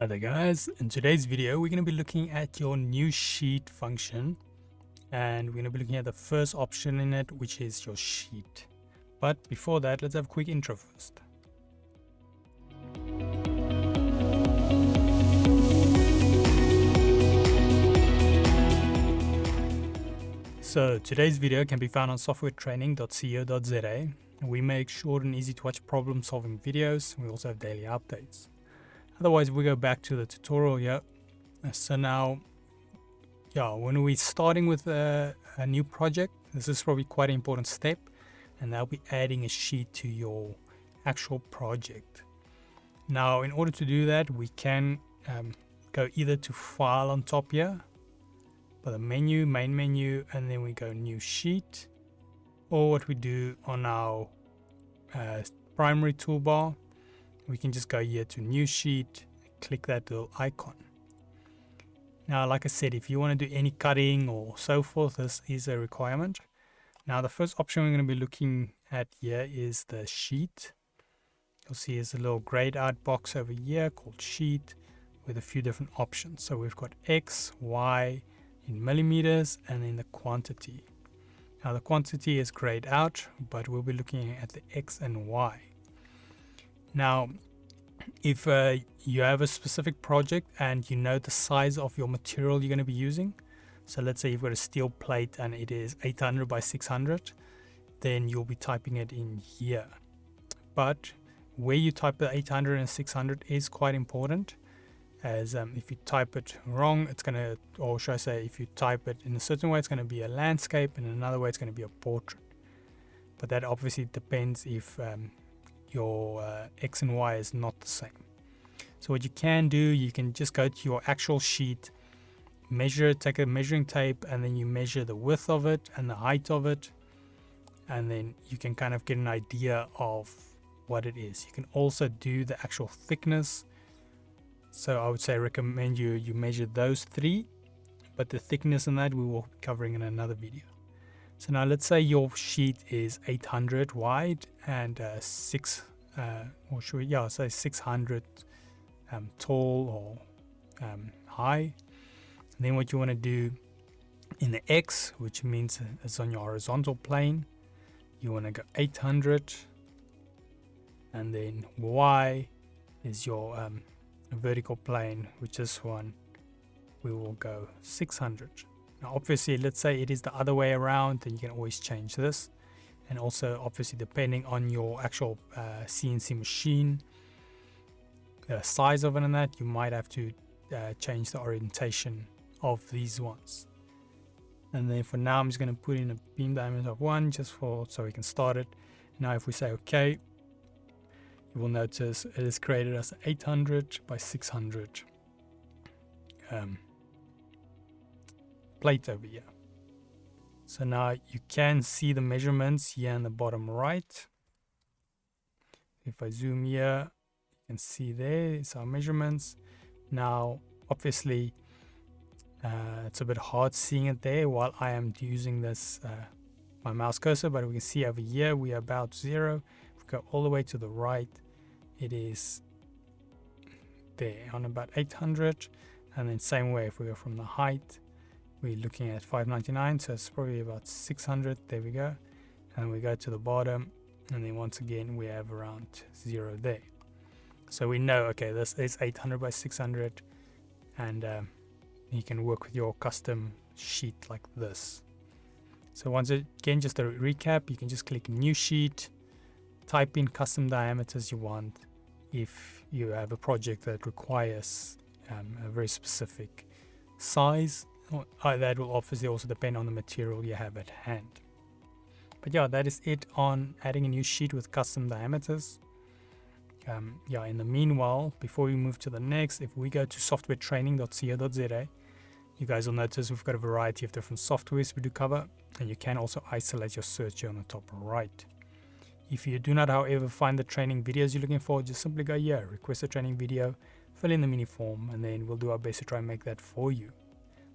Hi there guys, in today's video we're going to be looking at your new sheet function, and we're going to be looking at the first option in it, which is your sheet. But before that, let's have a quick intro first. So today's video can be found on softwaretraining.co.za. We make short and easy to watch problem solving videos. We also have daily updates. Otherwise, we go back to the tutorial here. So now, when we're starting with a new project, this is probably quite an important step, and that'll be adding a sheet to your actual project. Now, in order to do that, we can go either to File on top here, by the menu, main menu, and then we go New Sheet, or what we do on our primary toolbar, we can just go here to New Sheet, click that little icon. Now, like I said, if you want to do any cutting or so forth, this is a requirement. Now, the first option we're going to be looking at here is the sheet. You'll see there's a little grayed out box over here called Sheet with a few different options. So we've got X, Y in millimeters, and then the quantity. Now, the quantity is grayed out, but we'll be looking at the X and Y. Now, if you have a specific project and you know the size of your material you're going to be using, so let's say you've got a steel plate and it is 800 by 600, then you'll be typing it in here. But where you type the 800 and 600 is quite important, as if you type it wrong, it's going to, or should I say, if you type it in a certain way, it's going to be a landscape, and in another way, it's going to be a portrait. But that obviously depends if your X and Y is not the same. So what you can do, you can just go to your actual sheet, measure it, take a measuring tape, and then you measure the width of it and the height of it, and then you can kind of get an idea of what it is. You can also do the actual thickness. So I would say recommend you measure those three, but the thickness in that we will be covering in another video. So now let's say your sheet is 800 wide and 600 tall or high. And then what you want to do in the X, which means it's on your horizontal plane, you want to go 800, and then Y is your vertical plane, which this one we will go 600. Now, obviously, let's say it is the other way around, then you can always change this. And also, obviously, depending on your actual CNC machine, the size of it and that, you might have to change the orientation of these ones. And then for now, I'm just going to put in a beam diameter of 1 just so we can start it. Now, if we say OK, you will notice it is created as 800 by 600 plate over here. So now you can see the measurements here in the bottom right. If I zoom here, you can see there is our measurements. Now, obviously, it's a bit hard seeing it there while I am using this my mouse cursor, but we can see over here we are about 0. If we go all the way to the right, it is there on about 800, and then same way if we go from the height, we're looking at 599, so it's probably about 600. There we go. And we go to the bottom, and then once again we have around 0 there. So we know, okay, this is 800 by 600, and you can work with your custom sheet like this. So once again, just a recap, you can just click New Sheet, type in custom diameters you want if you have a project that requires a very specific size. That will obviously also depend on the material you have at hand. But yeah, that is it on adding a new sheet with custom diameters. In the meanwhile, before we move to the next, if we go to softwaretraining.co.za, you guys will notice we've got a variety of different softwares we do cover, and you can also isolate your search here on the top right. If you do not, however, find the training videos you're looking for, just simply go here, request a training video, fill in the mini form, and then we'll do our best to try and make that for you.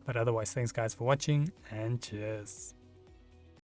But otherwise, thanks guys for watching, and cheers.